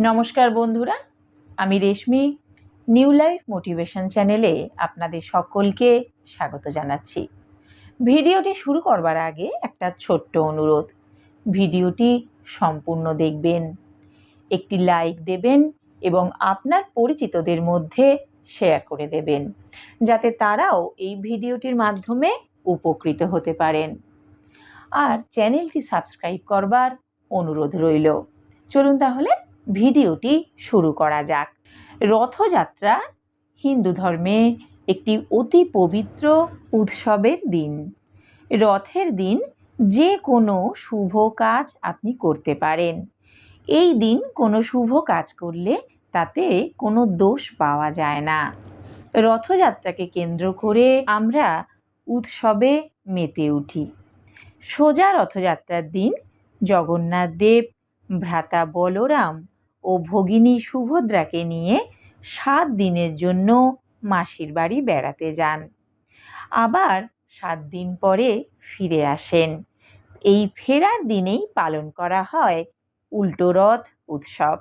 নমস্কার বন্ধুরা, আমি রেশমি নিউ লাইফ মোটিভেশন চ্যানেলে আপনাদের সকলকে স্বাগত জানাচ্ছি। ভিডিওটি শুরু করবার আগে একটা ছোট্ট অনুরোধ, ভিডিওটি সম্পূর্ণ দেখবেন, একটি লাইক দেবেন এবং আপনার পরিচিতদের মধ্যে শেয়ার করে দেবেন, যাতে তারাও এই ভিডিওটির মাধ্যমে উপকৃত হতে পারেন। আর চ্যানেলটি সাবস্ক্রাইব করবার অনুরোধ রইল। চলুন তাহলে ভিডিওটি শুরু করা যাক। রথযাত্রা হিন্দু ধর্মে একটি অতি পবিত্র উৎসবের দিন। রথের দিন যে কোনো শুভ কাজ আপনি করতে পারেন। এই দিন কোনো শুভ কাজ করলে তাতে কোনো দোষ পাওয়া যায় না। রথযাত্রাকে কেন্দ্র করে আমরা উৎসবে মেতে উঠি। সোজা রথযাত্রার দিন জগন্নাথ দেব ভ্রাতা বলরাম ও ভগিনী সুভদ্রাকে নিয়ে 7 দিনের জন্য মাসির বাড়ি বেড়াতে যান। আবার 7 দিন পরে ফিরে আসেন। এই ফেরার দিনেই পালন করা হয় উল্টো রথ উৎসব।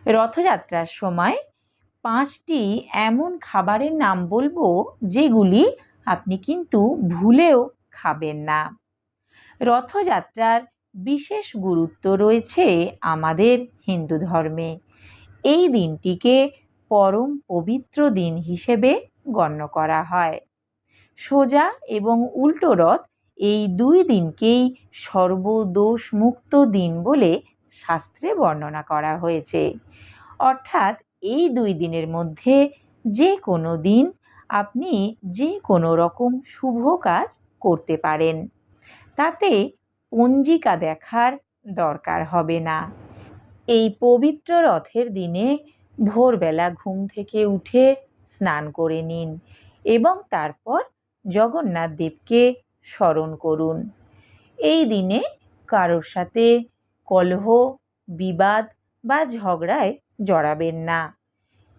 রথযাত্রার সময় 5টি এমন খাবারের নাম বলবো যেগুলি আপনি কিন্তু ভুলেও খাবেন না। রথযাত্রার বিশেষ গুরুত্ব রয়েছে আমাদের হিন্দু ধর্মে। এই দিনটিকে পরম পবিত্র দিন হিসেবে গণ্য করা হয়। সোজা এবং উল্টো রথ এই 2 দিনকেই সর্বদোষমুক্ত দিন বলে শাস্ত্রে বর্ণনা করা হয়েছে। অর্থাৎ এই 2 দিনের মধ্যে যে কোনো দিন আপনি যে কোনো রকম শুভ কাজ করতে পারেন, তাতে পঞ্জিকা দেখার দরকার হবে না। এই পবিত্র রথের দিনে ভোরবেলা ঘুম থেকে উঠে স্নান করে নিন এবং তারপর জগন্নাথ দেবকে স্মরণ করুন। এই দিনে কারোর সাথে কলহ, বিবাদ বা ঝগড়ায় জড়াবেন না।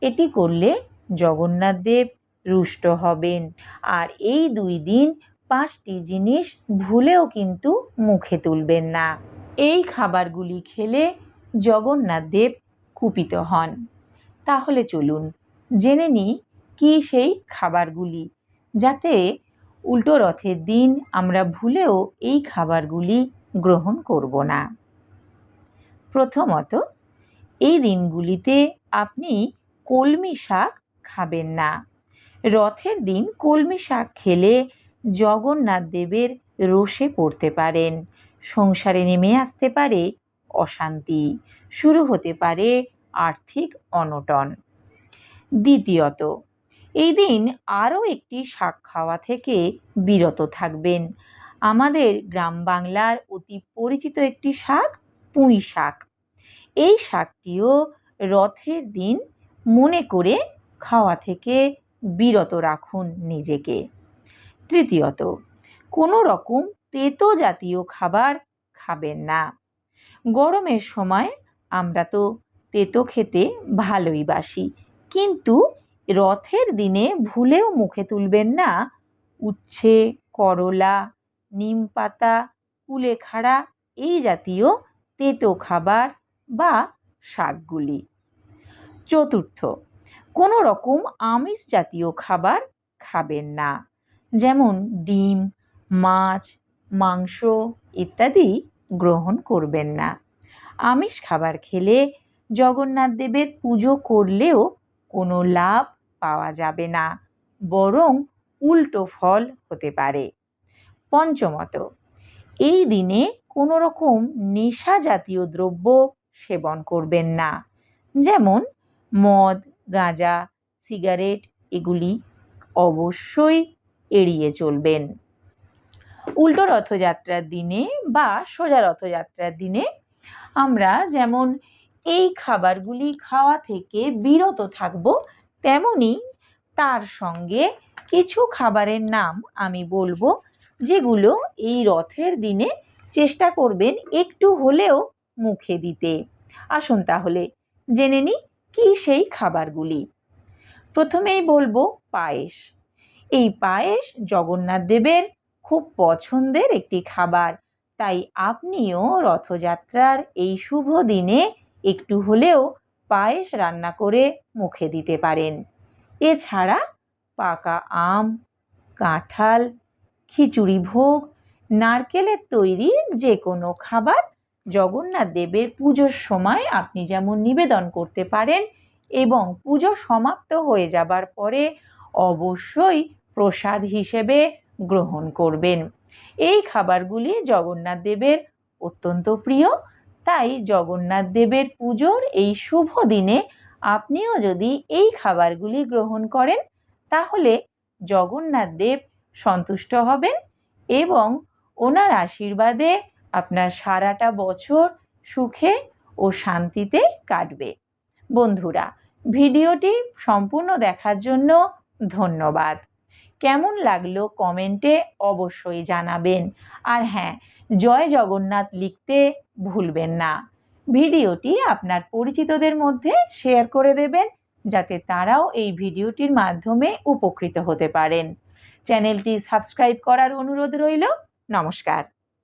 এটি করলে জগন্নাথ দেব রুষ্ট হবেন। আর এই 2 দিন 5টি জিনিস ভুলেও কিন্তু মুখে তুলবেন না। এই খাবারগুলি খেলে জগন্নাথ দেব কুপিত হন। তাহলে চলুন জেনে নিই কী সেই খাবারগুলি, যাতে উল্টো রথের দিন আমরা ভুলেও এই খাবারগুলি গ্রহণ করব না। প্রথমত, এই দিনগুলিতে আপনি কলমি শাক খাবেন না। রথের দিন কলমি শাক খেলে জগন্নাথ দেবের রোষে পড়তে পারেন, সংসারে নেমে আসতে পারে অশান্তি, শুরু হতে পারে আর্থিক অনটন। দ্বিতীয়ত, এই দিন আরও একটি শাক খাওয়া থেকে বিরত থাকবেন। আমাদের গ্রাম বাংলার অতি পরিচিত একটি শাক পুঁই শাক। এই শাকটিও রথের দিন মনে করে খাওয়া থেকে বিরত রাখুন নিজেকে। তৃতীয়ত, কোনো রকম তেতো জাতীয় খাবার খাবেন না। গরমের সময় আমরা তো তেতো খেতে ভালোই বাসি, কিন্তু রথের দিনে ভুলেও মুখে তুলবেন না উচ্ছে, করলা, নিম পাতা, কুলেখাড়া এই জাতীয় তেতো খাবার বা শাকগুলি। চতুর্থ, কোনো রকম আমিষ জাতীয় খাবার খাবেন না, যেমন ডিম, মাছ, মাংস ইত্যাদি গ্রহণ করবেন না। আমিষ খাবার খেলে জগন্নাথ দেবের পুজো করলেও কোনো লাভ পাওয়া যাবে না, বরং উল্টো ফল হতে পারে। পঞ্চমত, এই দিনে কোনো রকম নেশা জাতীয় দ্রব্য সেবন করবেন না, যেমন মদ, গাঁজা, সিগারেট এগুলি অবশ্যই এড়িয়ে চলবেন। উল্টো রথযাত্রার দিনে বা সোজা রথযাত্রার দিনে আমরা যেমন এই খাবারগুলি খাওয়া থেকে বিরত থাকব, তেমনি তার সঙ্গে কিছু খাবারের নাম আমি বলবো, যেগুলো এই রথের দিনে চেষ্টা করবেন একটু হলেও মুখে দিতে। আসুন তাহলে জেনে নিই কী সেই খাবারগুলি। প্রথমেই বলবো পায়েস। এই পায়েস জগন্নাথ দেবের খুব পছন্দের একটি খাবার, তাই আপনিও রথযাত্রার এই শুভ দিনে একটু হলেও পায়েস রান্না করে মুখে দিতে পারেন। এছাড়া পাকা আম, কাঁঠাল, খিচুড়ি ভোগ, নারকেলের তৈরি যে কোনো খাবার জগন্নাথ দেবের পুজোর সময় আপনি যেমন নিবেদন করতে পারেন এবং পুজো সমাপ্ত হয়ে যাবার পরে অবশ্যই প্রসাদ হিসেবে গ্রহণ করবেন। এই খাবারগুলি জগন্নাথ দেবের অত্যন্ত প্রিয়, তাই জগন্নাথ দেবের পুজোর এই শুভ দিনে আপনিও যদি এই খাবারগুলি গ্রহণ করেন তাহলে জগন্নাথ দেব সন্তুষ্ট হবেন এবং ওনার আশীর্বাদে আপনার সারাটা বছর সুখে ও শান্তিতে কাটবে। বন্ধুরা, ভিডিওটি সম্পূর্ণ দেখার জন্য ধন্যবাদ। কেমন লাগলো কমেন্টে অবশ্যই জানাবেন। আর হ্যাঁ, জয় জগন্নাথ লিখতে ভুলবেন না। ভিডিওটি আপনার পরিচিতদের মধ্যে শেয়ার করে দেবেন যাতে তারাও এই ভিডিওটির মাধ্যমে উপকৃত হতে পারেন। চ্যানেলটি সাবস্ক্রাইব করার অনুরোধ রইল। নমস্কার।